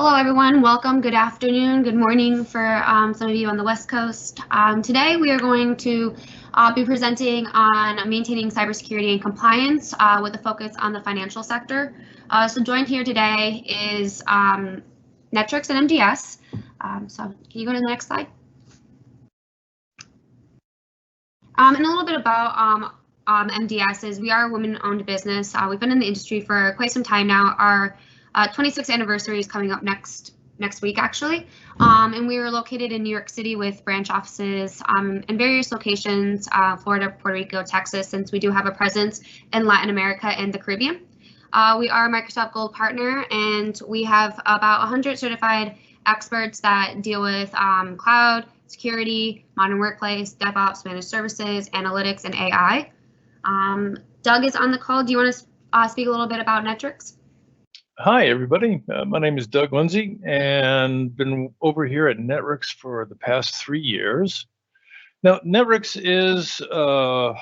Hello, everyone. Welcome. Good afternoon. Good morning for some of you on the West Coast. Today, we are going to be presenting on maintaining cybersecurity and compliance with a focus on the financial sector. So joined here today is Netwrix and MDS. So can you go to the next slide? And a little bit about MDS is we are a women-owned business. We've been in the industry for quite some time now. Our 26th anniversary is coming up next week, actually. And we are located in New York City with branch offices in various locations, Florida, Puerto Rico, Texas, since we do have a presence in Latin America and the Caribbean. We are a Microsoft Gold partner, and we have about 100 certified experts that deal with cloud, security, modern workplace, DevOps, managed services, analytics, and AI. Doug is on the call. Do you want to speak a little bit about Netwrix? Hi, everybody. My name is Doug Lindsay, and been over here at Netwrix for the past 3 years. Now, Netwrix is a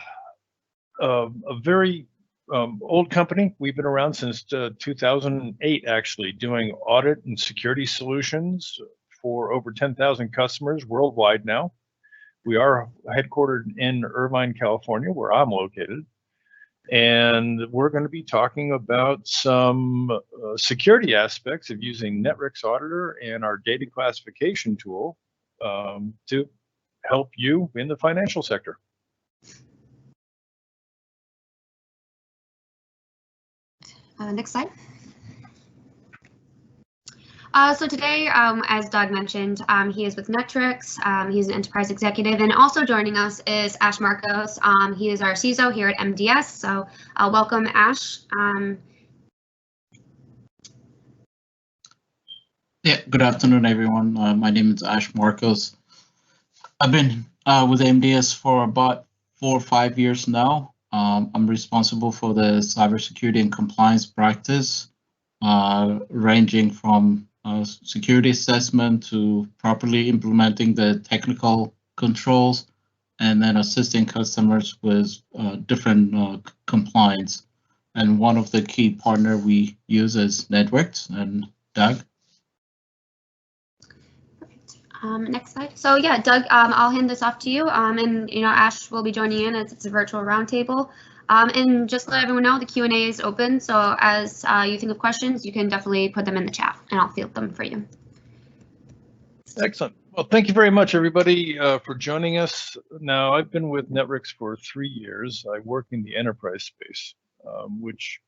very old company. We've been around since 2008, actually, doing audit and security solutions for over 10,000 customers worldwide now. We are headquartered in Irvine, California, where I'm located. And we're going to be talking about some security aspects of using Netwrix Auditor and our data classification tool to help you in the financial sector. Next slide. So today, as Doug mentioned, he is with Netwrix. He's an enterprise executive, and also joining us is Ash Marcos. He is our CISO here at MDS. So welcome, Ash. Yeah, good afternoon, everyone. My name is Ash Marcos. I've been with MDS for about 4 or 5 years now. I'm responsible for the cybersecurity and compliance practice, ranging from security assessment to properly implementing the technical controls, and then assisting customers with different compliance. And one of the key partner we use is Netwrix. And Doug. Next slide. So yeah, Doug, I'll hand this off to you. And Ash will be joining in as it's a virtual roundtable. And just let everyone know the Q&A is open. So as you think of questions, you can definitely put them in the chat, and I'll field them for you. Excellent. Well, thank you very much, everybody, for joining us. Now, I've been with Netwrix for 3 years. I work in the enterprise space, which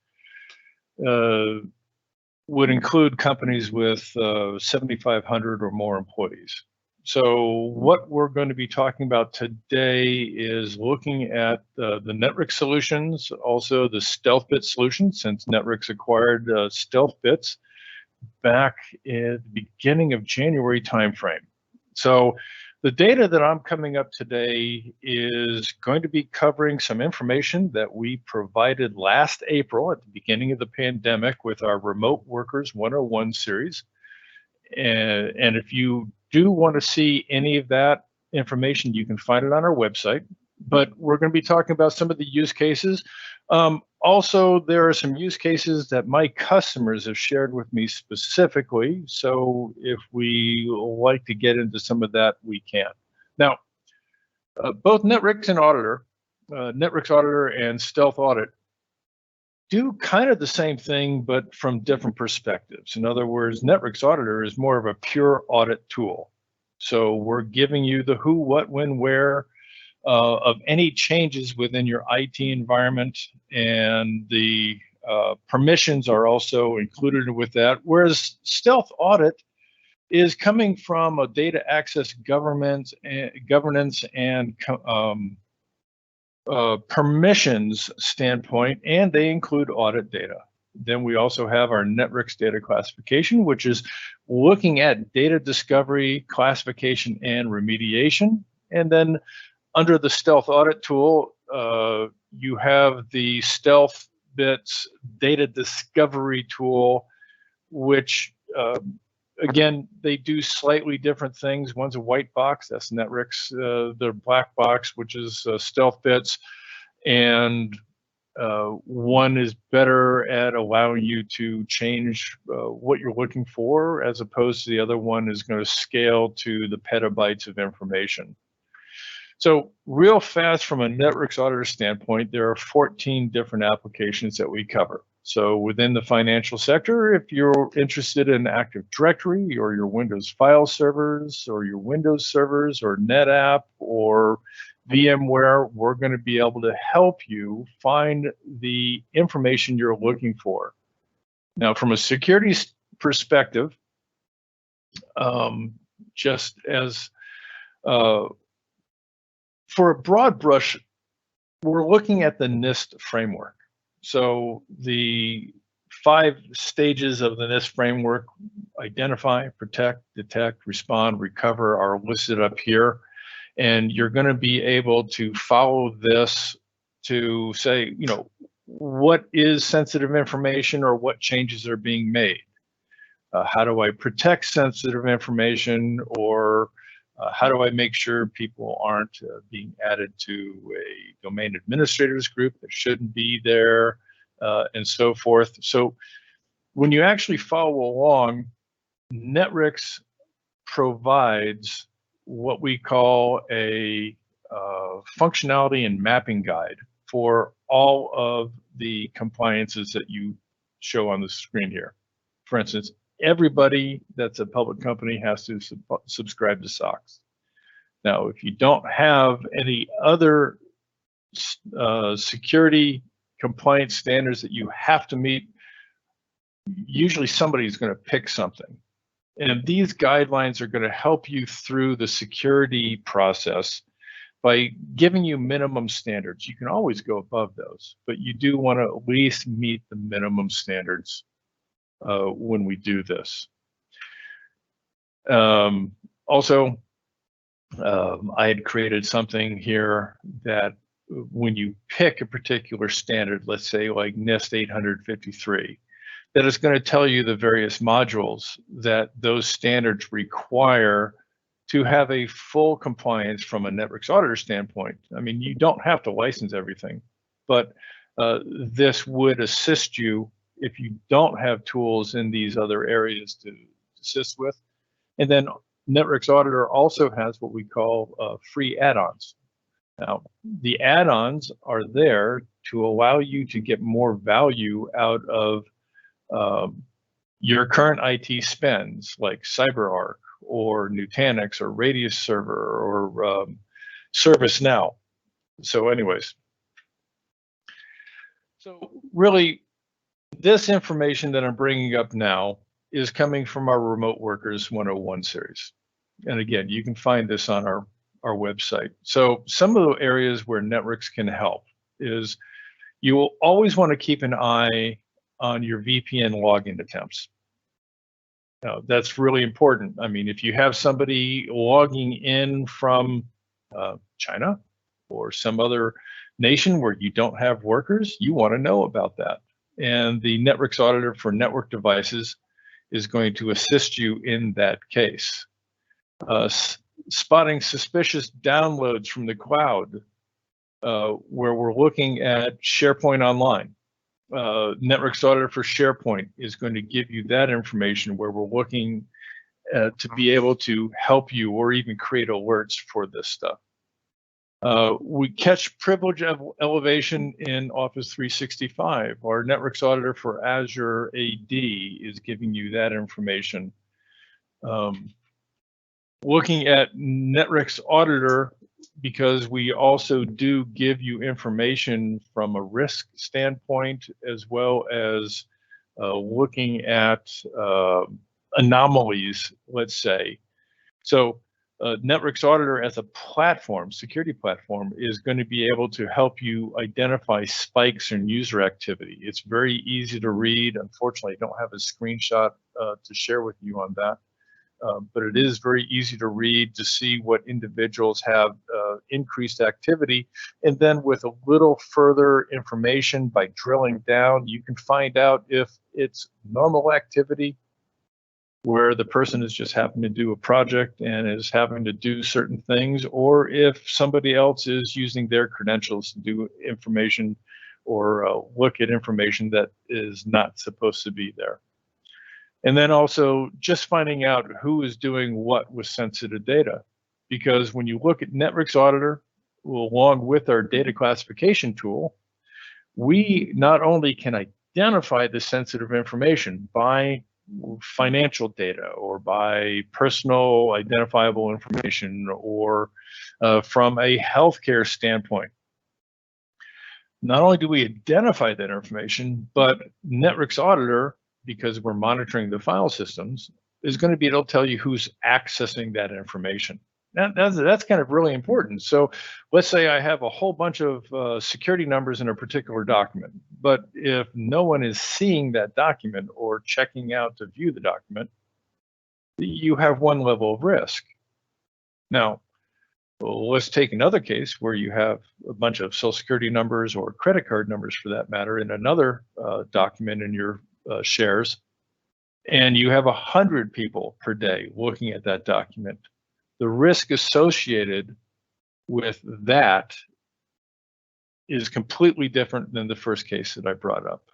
would include companies with 7,500 or more employees. So what we're going to be talking about today is looking at the Netwrix solutions, also the StealthBits solution, since Netwrix acquired StealthBits back at the beginning of January timeframe. So the data that I'm coming up today is going to be covering some information that we provided last April at the beginning of the pandemic with our Remote Workers 101 series. And if you do want to see any of that information, you can find it on our website. But we're going to be talking about some of the use cases. Also, there are some use cases that my customers have shared with me specifically. So if we like to get into some of that, we can. Now, both Netwrix and Auditor, Netwrix Auditor and Stealth Audit, do kind of the same thing, but from different perspectives. In other words, Netwrix Auditor is more of a pure audit tool. So we're giving you the who, what, when, where of any changes within your IT environment, and the permissions are also included with that. Whereas Stealth Audit is coming from a data access governance and permissions standpoint, and they include audit data. Then we also have our Netwrix data classification, which is looking at data discovery, classification, and remediation. And then under the Stealth Audit tool, you have the StealthBits data discovery tool, which again, they do slightly different things. One's a white box, that's Netwrix. The black box, which is StealthBits. And one is better at allowing you to change what you're looking for, as opposed to the other one is going to scale to the petabytes of information. So real fast, from a Netwrix auditor standpoint, there are 14 different applications that we cover. So within the financial sector, if you're interested in Active Directory or your Windows file servers or your Windows servers or NetApp or VMware, we're going to be able to help you find the information you're looking for. Now, from a security perspective, just as for a broad brush, we're looking at the NIST framework. So the 5 stages of the NIST framework: identify, protect, detect, respond, recover, are listed up here. And you're going to be able to follow this to say, you know, what is sensitive information or what changes are being made. How do I protect sensitive information, or how do I make sure people aren't being added to a domain administrators group that shouldn't be there, and so forth. So when you actually follow along, Netwrix provides what we call a functionality and mapping guide for all of the compliances that you show on the screen here. For instance, everybody that's a public company has to subscribe to SOX. Now, if you don't have any other security compliance standards that you have to meet, usually somebody's going to pick something. And these guidelines are going to help you through the security process by giving you minimum standards. You can always go above those, but you do want to at least meet the minimum standards when we do this. Also, I had created something here that when you pick a particular standard, let's say like NIST 853, that is going to tell you the various modules that those standards require to have a full compliance from a Netwrix auditor standpoint. I mean, you don't have to license everything, but this would assist you if you don't have tools in these other areas to assist with. And then Netwrix Auditor also has what we call free add-ons. Now, the add-ons are there to allow you to get more value out of your current IT spends, like CyberArk or Nutanix or Radius Server or ServiceNow. So anyways, so really this information that I'm bringing up now is coming from our Remote Workers 101 series. And again, you can find this on our website. So some of the areas where Netwrix can help is you will always want to keep an eye on your VPN login attempts. Now, that's really important. I mean, if you have somebody logging in from China or some other nation where you don't have workers, you want to know about that. And the Netwrix Auditor for Network Devices is going to assist you in that case. Spotting suspicious downloads from the cloud, where we're looking at SharePoint Online. Netwrix Auditor for SharePoint is going to give you that information, where we're looking to be able to help you or even create alerts for this stuff. We catch privilege elevation in Office 365. Our Netwrix Auditor for Azure AD is giving you that information. Looking at Netwrix Auditor, because we also do give you information from a risk standpoint, as well as looking at anomalies, let's say. So Netwrix Auditor as a platform, security platform, is going to be able to help you identify spikes in user activity. It's very easy to read. Unfortunately, I don't have a screenshot to share with you on that. But it is very easy to read to see what individuals have increased activity. And then with a little further information by drilling down, you can find out if it's normal activity where the person is just having to do a project and is having to do certain things, or if somebody else is using their credentials to do information or look at information that is not supposed to be there. And then also just finding out who is doing what with sensitive data. Because when you look at Netwrix Auditor, along with our data classification tool, we not only can identify the sensitive information by financial data or by personal identifiable information or from a healthcare standpoint. Not only do we identify that information, but Netwrix Auditor, because we're monitoring the file systems, is going to be able to tell you who's accessing that information. That's kind of really important. So let's say I have a whole bunch of security numbers in a particular document, but if no one is seeing that document or checking out to view the document, you have one level of risk. Now, let's take another case where you have a bunch of social security numbers or credit card numbers for that matter in another document in your shares, and you have 100 people per day looking at that document. The risk associated with that is completely different than the first case that I brought up.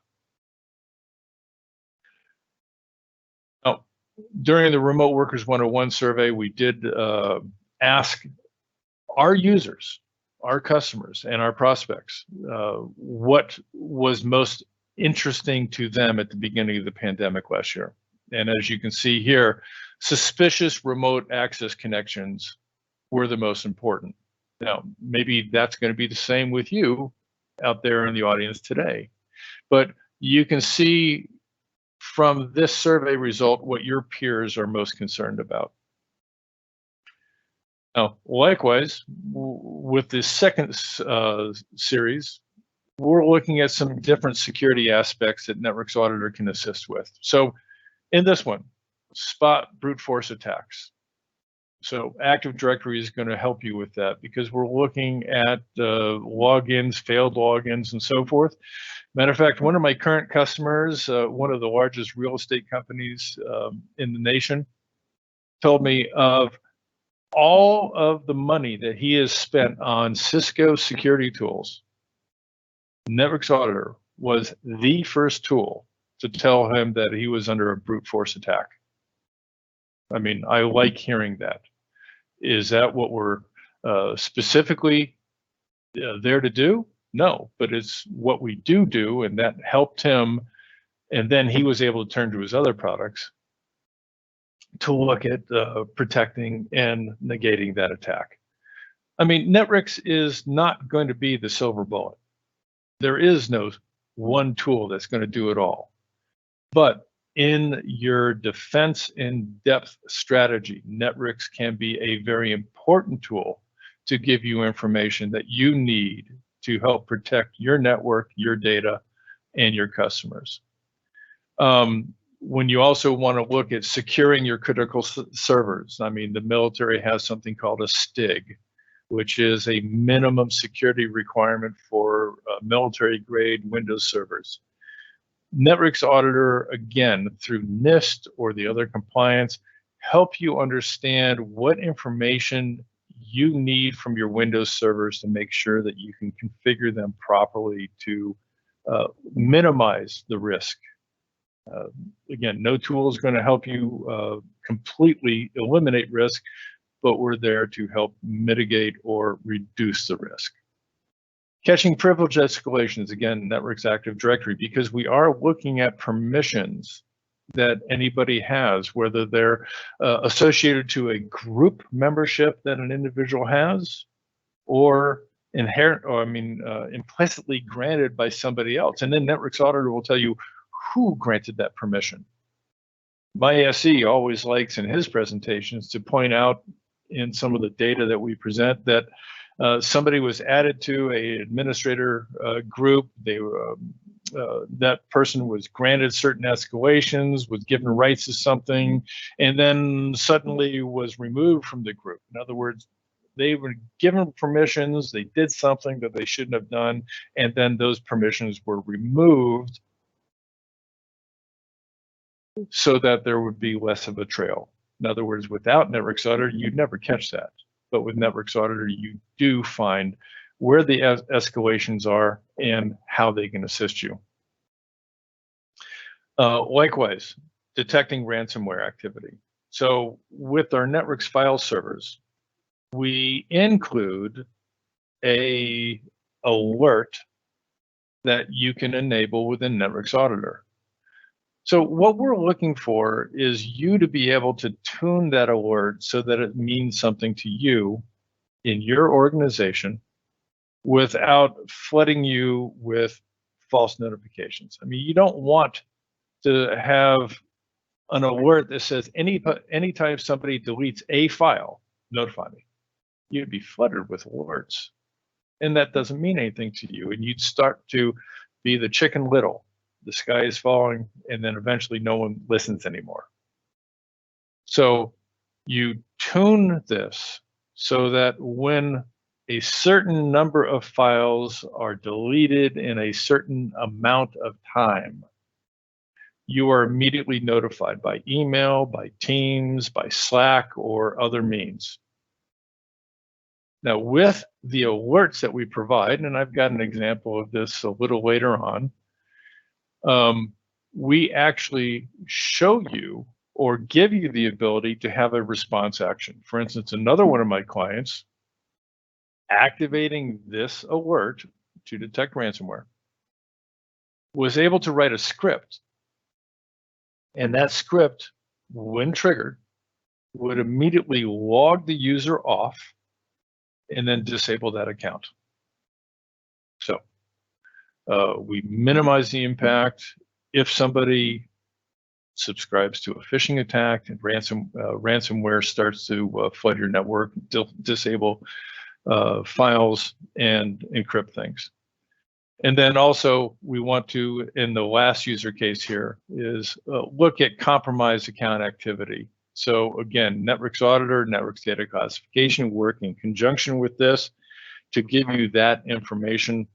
Now, during the Remote Workers 101 survey, we did ask our users, our customers, and our prospects what was most interesting to them at the beginning of the pandemic last year. And as you can see here, suspicious remote access connections were the most important. Now, maybe that's going to be the same with you out there in the audience today. But you can see from this survey result what your peers are most concerned about. Now, likewise, with the second series, we're looking at some different security aspects that Netwrix Auditor can assist with. So in this one, spot brute force attacks. So Active Directory is going to help you with that because we're looking at logins, failed logins, and so forth. Matter of fact, one of my current customers, one of the largest real estate companies in the nation, told me of all of the money that he has spent on Cisco security tools, Netwrix Auditor was the first tool to tell him that he was under a brute force attack. I mean, I like hearing that. Is that what we're specifically there to do? No, but it's what we do, and that helped him. And then he was able to turn to his other products to look at protecting and negating that attack. I mean, Netwrix is not going to be the silver bullet. There is no one tool that's going to do it all. But in your defense in depth strategy, Netwrix can be a very important tool to give you information that you need to help protect your network, your data, and your customers. When you also want to look at securing your critical servers, I mean, the military has something called a STIG, which is a minimum security requirement for military-grade Windows servers. Netwrix Auditor, again, through NIST or the other compliance, help you understand what information you need from your Windows servers to make sure that you can configure them properly to minimize the risk. Again, no tool is going to help you completely eliminate risk, but we're there to help mitigate or reduce the risk. Catching privilege escalations, again, Netwrix Active Directory, because we are looking at permissions that anybody has, whether they're associated to a group membership that an individual has, or implicitly granted by somebody else. And then Netwrix Auditor will tell you who granted that permission. My SE always likes in his presentations to point out in some of the data that we present that somebody was added to an administrator group. They were, that person was granted certain escalations, was given rights to something, and then suddenly was removed from the group. In other words, they were given permissions, they did something that they shouldn't have done, and then those permissions were removed so that there would be less of a trail. In other words, without Netwrix Auditor, you'd never catch that. But with Netwrix Auditor, you do find where the escalations are, and how they can assist you. Likewise, detecting ransomware activity. So with our Netwrix file servers, we include a alert that you can enable within Netwrix Auditor. So what we're looking for is you to be able to tune that alert so that it means something to you in your organization without flooding you with false notifications. I mean, you don't want to have an alert that says anytime somebody deletes a file, notify me. You'd be flooded with alerts, and that doesn't mean anything to you, and you'd start to be the Chicken Little. The sky is falling, and then eventually no one listens anymore. So you tune this so that when a certain number of files are deleted in a certain amount of time, you are immediately notified by email, by Teams, by Slack, or other means. Now, with the alerts that we provide, and I've got an example of this a little later on, we actually show you or give you the ability to have a response action. For instance, another one of my clients activating this alert to detect ransomware was able to write a script. And that script, when triggered, would immediately log the user off and then disable that account. So we minimize the impact. If somebody subscribes to a phishing attack and ransomware starts to flood your network, disable files and encrypt things. And then also we want to, in the last user case here, is look at compromised account activity. So again, Netwrix Auditor, Netwrix Data Classification work in conjunction with this to give you that information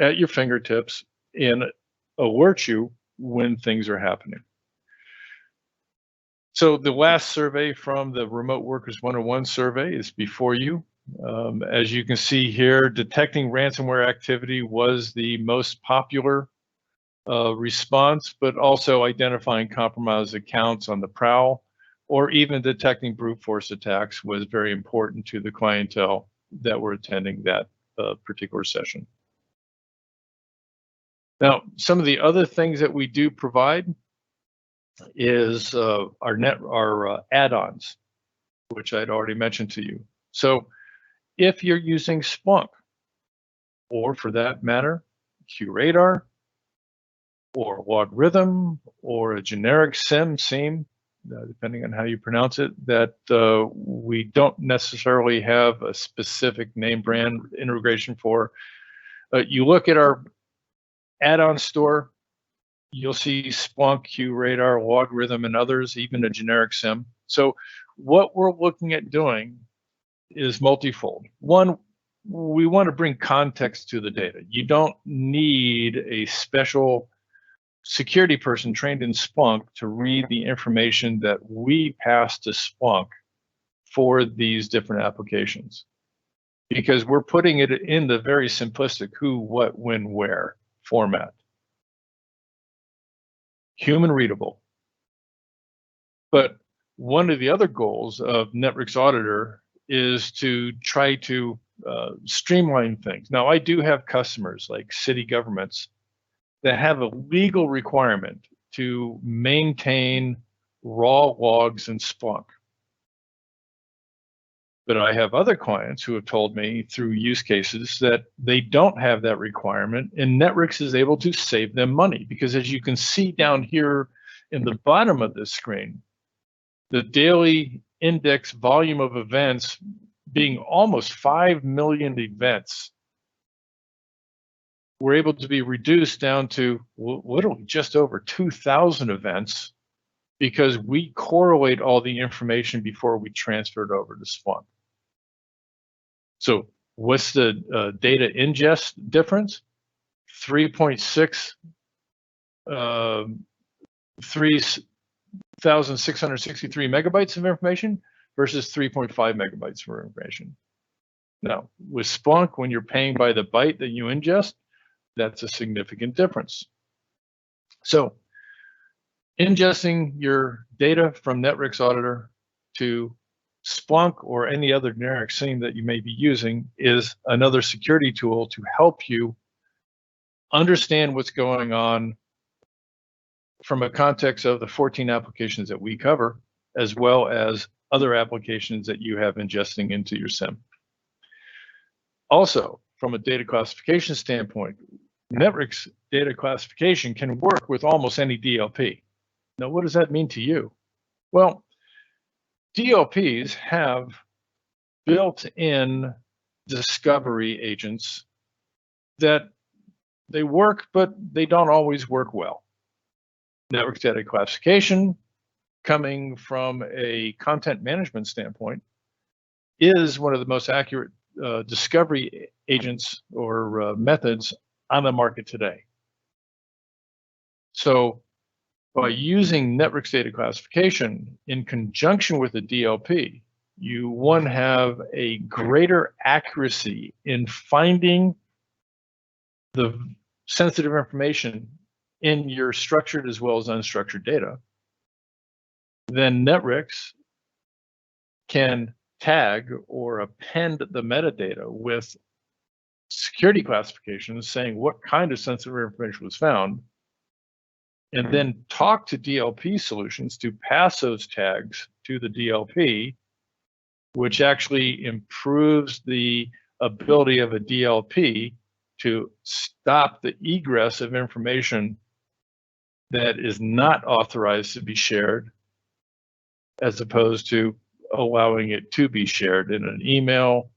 at your fingertips and alert you when things are happening. So the last survey from the Remote Workers 101 survey is before you. As you can see here, detecting ransomware activity was the most popular response, but also identifying compromised accounts on the prowl or even detecting brute force attacks was very important to the clientele that were attending that particular session. Now, some of the other things that we do provide is our add-ons, which I'd already mentioned to you. So if you're using Splunk, or for that matter, QRadar, or Logarithm, or a generic SIEM, depending on how you pronounce it, that we don't necessarily have a specific name brand integration for. You look at our add-on store, you'll see Splunk, QRadar, Logarithm, and others, even a generic SIEM. So what we're looking at doing is multifold. One, we want to bring context to the data. You don't need a special security person trained in Splunk to read the information that we pass to Splunk for these different applications, because we're putting it in the very simplistic who, what, when, where format. Human readable. But one of the other goals of Netwrix Auditor is to try to streamline things. Now, I do have customers like city governments that have a legal requirement to maintain raw logs in Splunk. But I have other clients who have told me through use cases that they don't have that requirement, and Netwrix is able to save them money, because as you can see down here in the bottom of this screen, the daily index volume of events being almost 5 million events, we're able to be reduced down to literally just over 2,000 events, because we correlate all the information before we transfer it over to Splunk. So what's the data ingest difference? 3,663 megabytes of information versus 3.5 megabytes of information. Now, with Splunk, when you're paying by the byte that you ingest, that's a significant difference. So ingesting your data from Netwrix Auditor to Splunk or any other generic SIEM that you may be using is another security tool to help you understand what's going on from a context of the 14 applications that we cover, as well as other applications that you have ingesting into your SIEM. Also, from a data classification standpoint, Netwrix data classification can work with almost any DLP. Now, what does that mean to you? Well, DLPs have built-in discovery agents that they work, but they don't always work well. Netwrix data classification, coming from a content management standpoint, is one of the most accurate discovery agents or methods on the market today. So by using Netwrix data classification in conjunction with a DLP, you have a greater accuracy in finding the sensitive information in your structured as well as unstructured data. Then Netwrix can tag or append the metadata with security classifications saying what kind of sensitive information was found, and then talk to DLP solutions to pass those tags to the DLP, which actually improves the ability of a DLP to stop the egress of information that is not authorized to be shared, as opposed to allowing it to be shared in an email,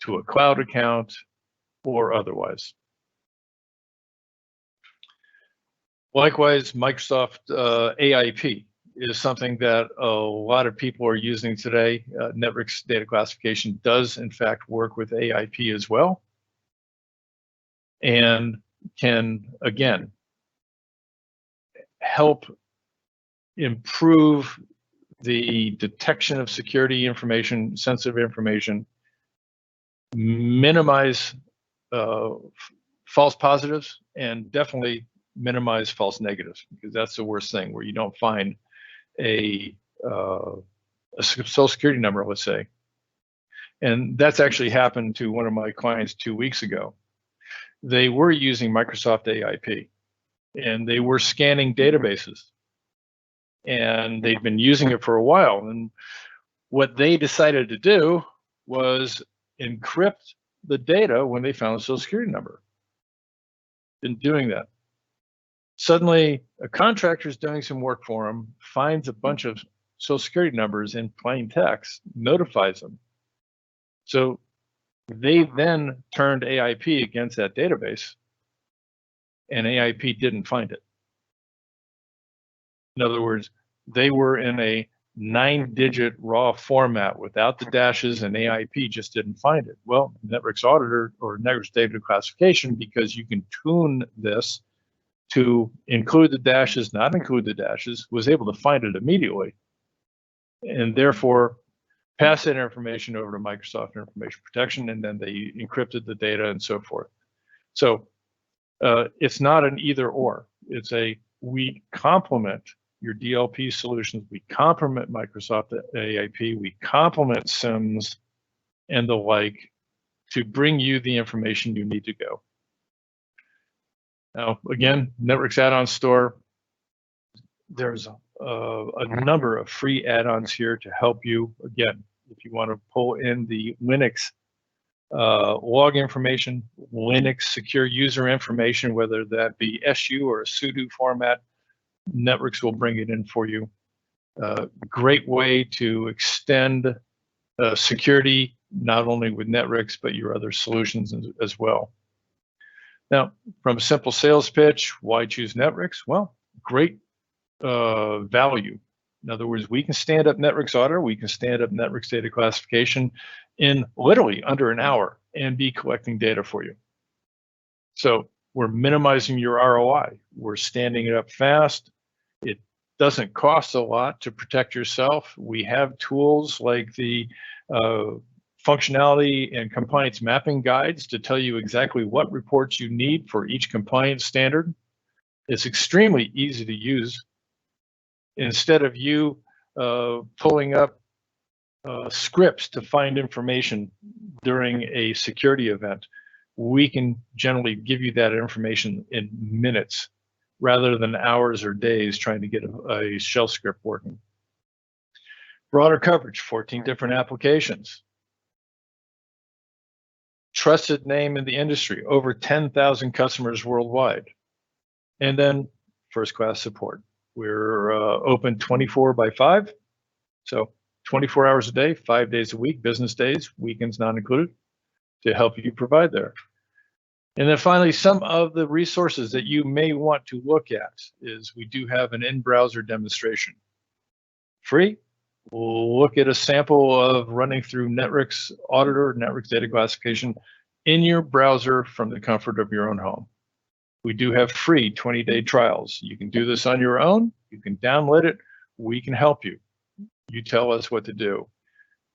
to a cloud account, or otherwise. Likewise, Microsoft AIP is something that a lot of people are using today. Netwrix data classification does, in fact, work with AIP as well, and can, again, help improve the detection of security information, sensitive information, minimize false positives, and definitely minimize false negatives, because that's the worst thing, where you don't find a social security number, let's say. And that's actually happened to one of my clients 2 weeks ago. They were using Microsoft AIP, and they were scanning databases, and they'd been using it for a while. And what they decided to do was encrypt the data when they found a social security number. In doing that, suddenly a contractor is doing some work for them, finds a bunch of social security numbers in plain text, notifies them. So they then turned AIP against that database, and AIP didn't find it. In other words, they were in a 9-digit raw format without the dashes, and AIP just didn't find it. Well, Netwrix Auditor or Netwrix data classification, because you can tune this to include the dashes, not include the dashes, was able to find it immediately, and therefore pass that information over to Microsoft Information Protection, and then they encrypted the data and so forth. So it's not an either or. It's a, we complement your DLP solutions, we complement Microsoft AIP, we complement SIMs and the like to bring you the information you need to go. Now, again, Netwrix add-on store, there's a number of free add-ons here to help you. Again, if you want to pull in the Linux log information, Linux secure user information, whether that be SU or a sudo format, Netwrix will bring it in for you. Great way to extend security, not only with Netwrix, but your other solutions as well. Now, from a simple sales pitch, why choose Netwrix? Well, great value. In other words, we can stand up Netwrix Auditor, we can stand up Netwrix data classification in literally under an hour and be collecting data for you. So we're minimizing your ROI. We're standing it up fast. It doesn't cost a lot to protect yourself. We have tools like the functionality and compliance mapping guides to tell you exactly what reports you need for each compliance standard. It's extremely easy to use. Instead of you pulling up scripts to find information during a security event, we can generally give you that information in minutes rather than hours or days trying to get a shell script working. Broader coverage, 14 different applications. Trusted name in the industry, over 10,000 customers worldwide. And then first-class support. We're open 24/5, so 24 hours a day, 5 days a week, business days, weekends not included, to help you provide there. And then finally, some of the resources that you may want to look at is we do have an in-browser demonstration. Free. We'll look at a sample of running through Netwrix Auditor, Netwrix Data Classification in your browser from the comfort of your own home. We do have free 20-day trials. You can do this on your own. You can download it. We can help you. You tell us what to do.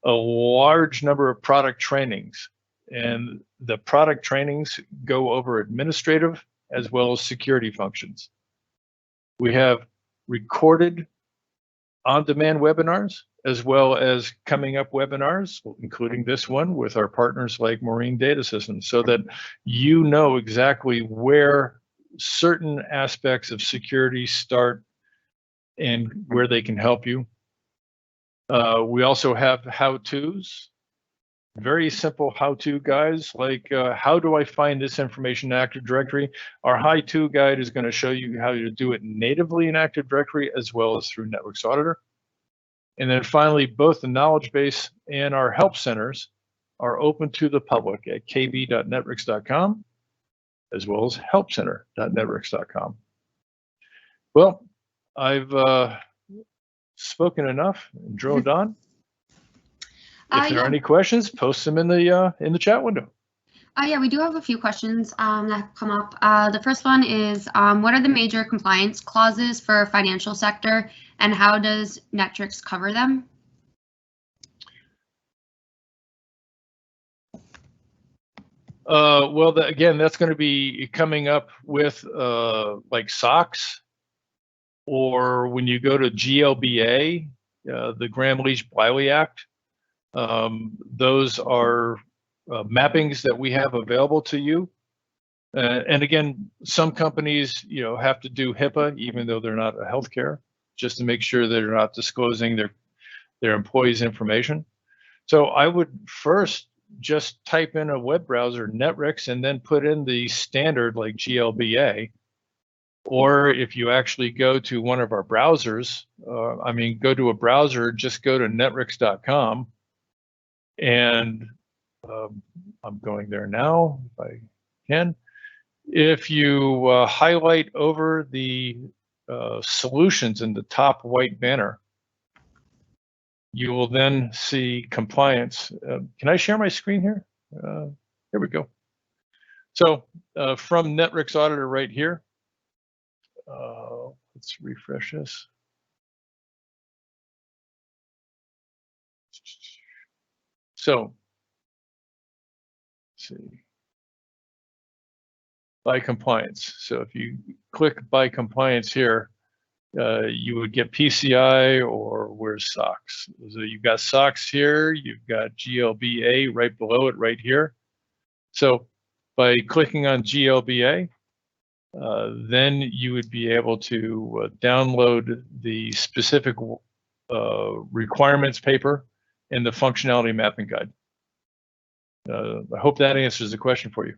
A large number of product trainings, and the product trainings go over administrative as well as security functions. We have recorded on-demand webinars, as well as coming up webinars, including this one with our partners like Marine Data Systems, so that you know exactly where certain aspects of security start and where they can help you. We also have how-tos, very simple how-to guides, like how do I find this information in Active Directory? Our how-to guide is going to show you how to do it natively in Active Directory as well as through Netwrix Auditor. And then finally, both the knowledge base and our help centers are open to the public at kb.netwrix.com as well as helpcenter.netwrix.com. Well, I've spoken enough and droned on. If there are any questions, post them in the chat window. Yeah, we do have a few questions that come up. The first one is, what are the major compliance clauses for financial sector, and how does Netwrix cover them? Well, again, that's going to be coming up with like SOX, or when you go to GLBA, the Gramm-Leach-Bliley Act. Those are mappings that we have available to you. And again, some companies, have to do HIPAA, even though they're not a healthcare, just to make sure they're not disclosing their employees' information. So I would first just type in a web browser, Netwrix, and then put in the standard like GLBA. Or if you actually go to one of our browsers, go to a browser, just go to netwrix.com. And I'm going there now, if I can. If you highlight over the solutions in the top white banner, you will then see compliance. Can I share my screen here? Here we go. So from Netwrix Auditor right here, let's refresh this. So, let's see. By compliance. So if you click by compliance here, you would get PCI, or where's SOX? So you've got SOX here, you've got GLBA right below it right here. So by clicking on GLBA, then you would be able to download the specific requirements paper and the functionality mapping guide. I hope that answers the question for you.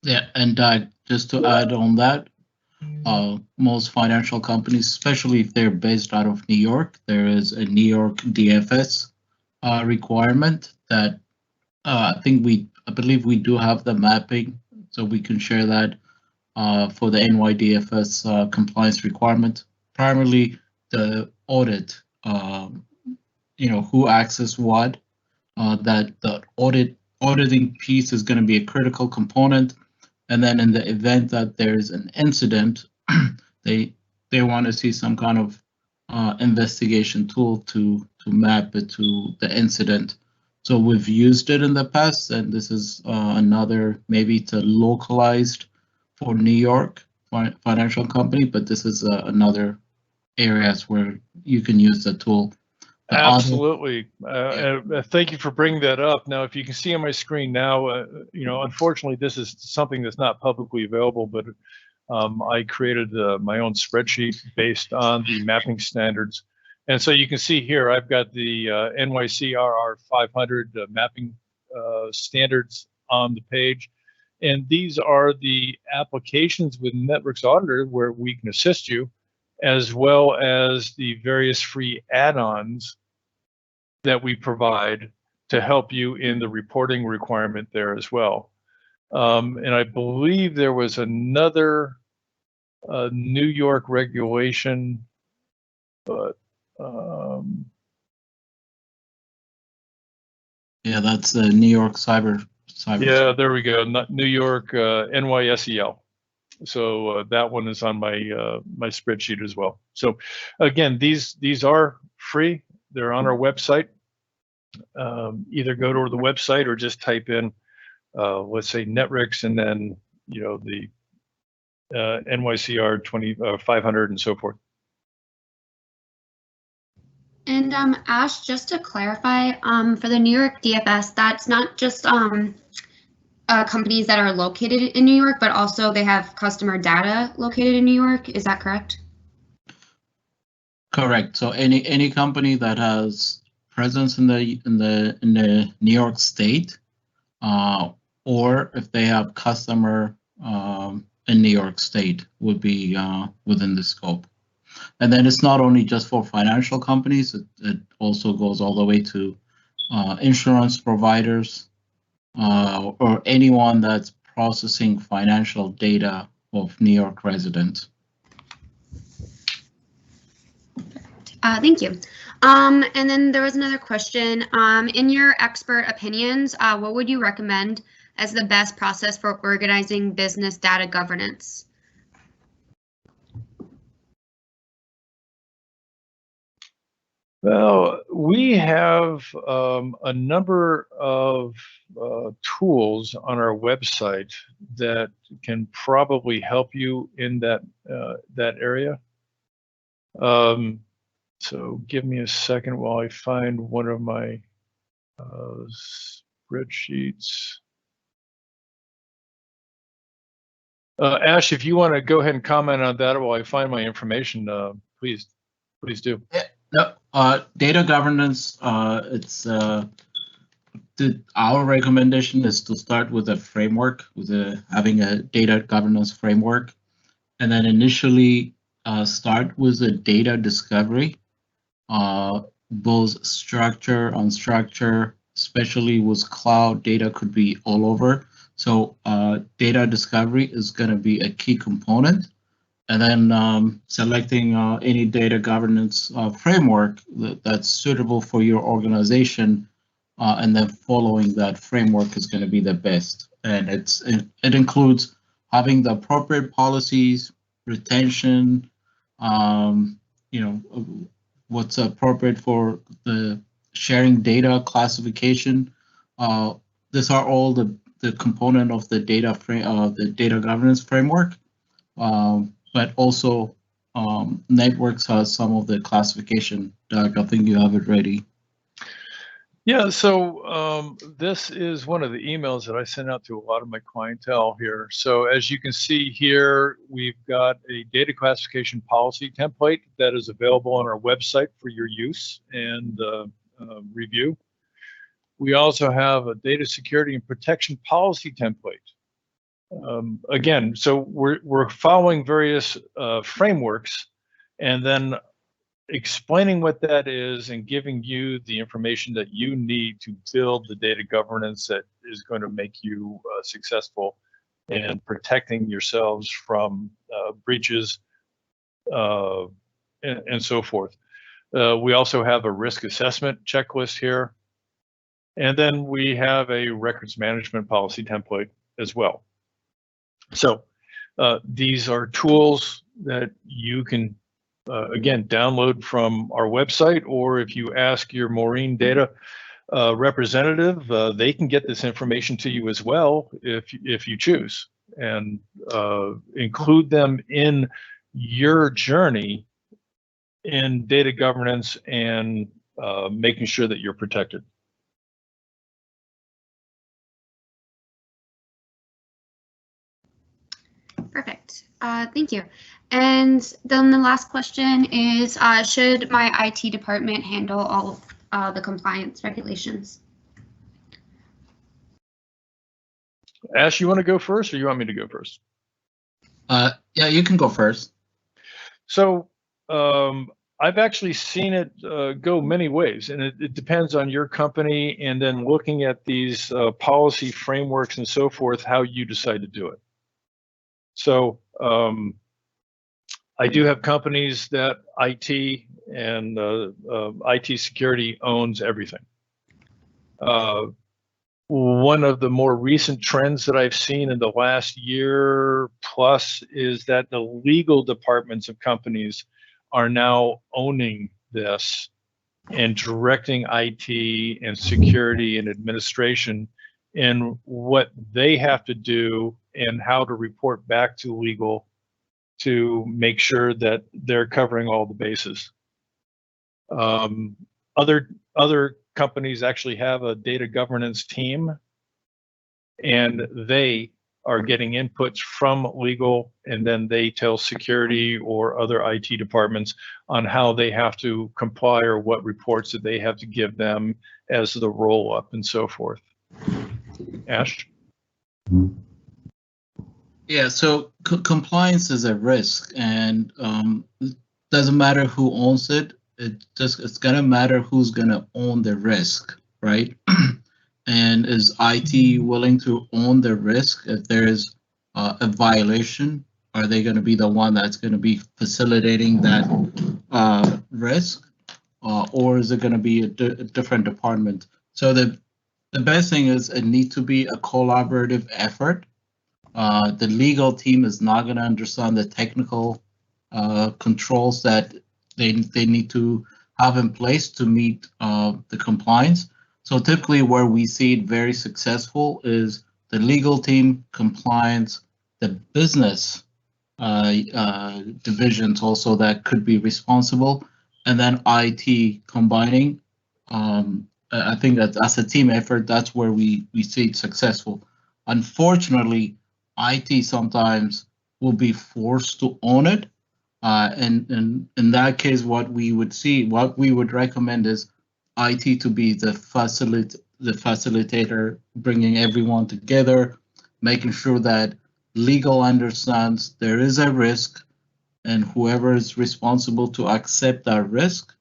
Yeah, and just to add on that, most financial companies, especially if they're based out of New York, there is a New York DFS requirement that I believe we do have the mapping, so we can share that for the NYDFS compliance requirement. Primarily the audit, who access what, that the auditing piece is going to be a critical component. And then in the event that there's an incident, they want to see some kind of investigation tool to map it to the incident. So we've used it in the past, and this is another maybe to localized for New York financial company, but this is another areas where you can use the tool. Absolutely. Thank you for bringing that up. Now, if you can see on my screen now, unfortunately, this is something that's not publicly available, but I created my own spreadsheet based on the mapping standards. And so you can see here, I've got the NYCRR 500 mapping standards on the page. And these are the applications with Netwrix Auditor where we can assist you, as well as the various free add-ons that we provide to help you in the reporting requirement there as well. And I believe there was another New York regulation, but yeah, that's the New York cyber. Yeah, there we go. New York NYSEL. So that one is on my my spreadsheet as well. So again, these are free. They're on our website. Either go to the website or just type in, let's say Netwrix, and then the NYCR 500 and so forth. And Ash, just to clarify, for the New York DFS, that's not just companies that are located in New York, but also they have customer data located in New York. Is that correct? Correct. So any company that has presence in the New York State, or if they have customer in New York State, would be within the scope. And then it's not only just for financial companies; it also goes all the way to insurance providers or anyone that's processing financial data of New York residents. Thank you. And then there was another question. In your expert opinions, what would you recommend as the best process for organizing business data governance? Well, we have a number of tools on our website that can probably help you in that area. So give me a second while I find one of my spreadsheets. Ash, if you want to go ahead and comment on that while I find my information, please do. Yeah. Data governance, it's our recommendation is to start with a framework, with having a data governance framework, and then initially start with a data discovery, both structure, unstructured, especially with cloud data could be all over. So data discovery is going to be a key component. And then selecting any data governance framework that's suitable for your organization, and then following that framework is going to be the best. And it includes having the appropriate policies, retention, what's appropriate for the sharing data classification. These are all the component of the data governance framework. But also Netwrix has some of the classification. Doug, I think you have it ready. Yeah, so this is one of the emails that I send out to a lot of my clientele here. So as you can see here, we've got a data classification policy template that is available on our website for your use and review. We also have a data security and protection policy template. Again, so we're following various frameworks and then explaining what that is and giving you the information that you need to build the data governance that is going to make you successful in protecting yourselves from breaches and so forth. We also have a risk assessment checklist here. And then we have a records management policy template as well. So these are tools that you can, again, download from our website, or if you ask your Maureen data representative, they can get this information to you as well if you choose, and include them in your journey in data governance and making sure that you're protected. Perfect. Thank you. And then the last question is, should my IT department handle all of the compliance regulations? Ash, you want to go first, or you want me to go first? Yeah, you can go first. So I've actually seen it go many ways, and it depends on your company, and then looking at these policy frameworks and so forth, how you decide to do it. So I do have companies that IT and IT security owns everything. One of the more recent trends that I've seen in the last year plus is that the legal departments of companies are now owning this and directing IT and security and administration in what they have to do and how to report back to legal to make sure that they're covering all the bases. Other companies actually have a data governance team, and they are getting inputs from legal, and then they tell security or other IT departments on how they have to comply or what reports that they have to give them as the roll up and so forth. Ash? Yeah, so compliance is a risk, and it doesn't matter who owns it. It's gonna matter who's gonna own the risk, right? And is IT willing to own the risk if there is a violation? Are they going to be the one that's going to be facilitating that risk, or is it going to be a different department? So the best thing is it needs to be a collaborative effort. The legal team is not going to understand the technical controls that they need to have in place to meet the compliance. So typically where we see it very successful is the legal team, compliance, the business divisions also that could be responsible, and then IT combining. I think that as a team effort, that's where we see it successful. Unfortunately, IT sometimes will be forced to own it. And in that case, what we would recommend is IT to be the facilitator, bringing everyone together, making sure that legal understands there is a risk, and whoever is responsible to accept that risk,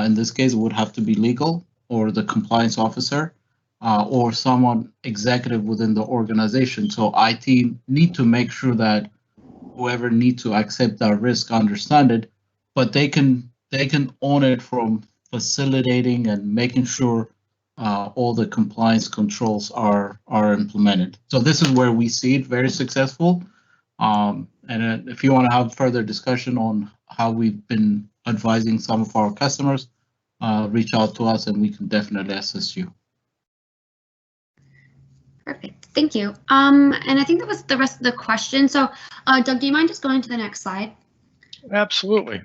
in this case, it would have to be legal or the compliance officer, or someone executive within the organization. So IT need to make sure that whoever needs to accept that risk understand it, but they can own it from facilitating and making sure all the compliance controls are implemented. So this is where we see it very successful. And if you want to have further discussion on how we've been advising some of our customers, reach out to us and we can definitely assist you. Perfect, thank you. And I think that was the rest of the question. So Doug, do you mind just going to the next slide? Absolutely.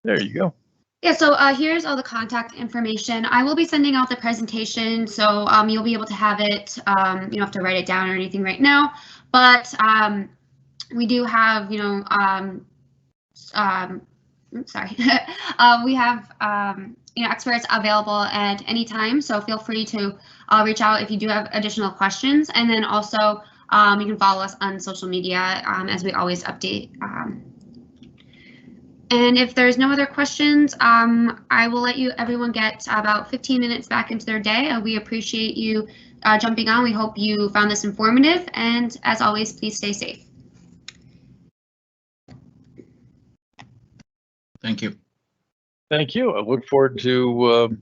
There you go. Yeah, so here's all the contact information. I will be sending out the presentation, so you'll be able to have it. You don't have to write it down or anything right now, but we do have, we have, experts available at any time. So feel free to reach out if you do have additional questions, and then also you can follow us on social media as we always update. And if there's no other questions, I will let everyone get about 15 minutes back into their day. We appreciate you jumping on. We hope you found this informative, and as always, please stay safe. Thank you. Thank you. I look forward to